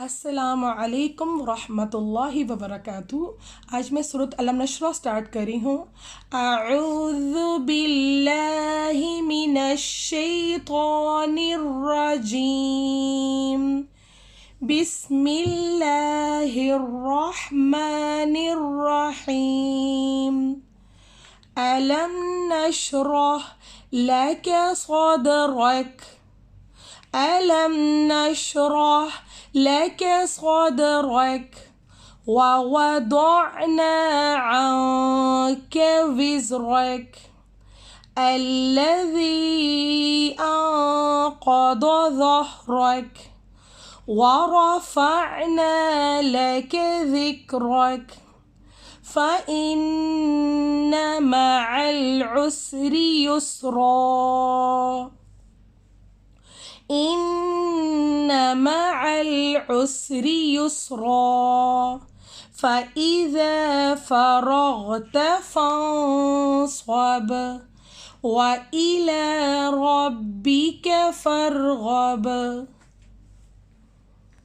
अस्सलामु अलैकुम रहमतुल्लाहि व बरकातुहू। आज मैं सूरत अलम नशरा स्टार्ट कर रही हूँ। अऊज़ु बिल्लाहि मिनश शैतानिर रजीम। बिस्मिल्लाहिर रहमानिर रहीम। अलम नशरह लक सदरक। ألم نشرح لك صدرك ووضعنا عنك وزرك الذي أنقض ظهرك ورفعنا لك ذكرك فإن مع العسر يسرا إن مع العسر يسرا فإذا فرغت فانصب وإلى ربك فارغب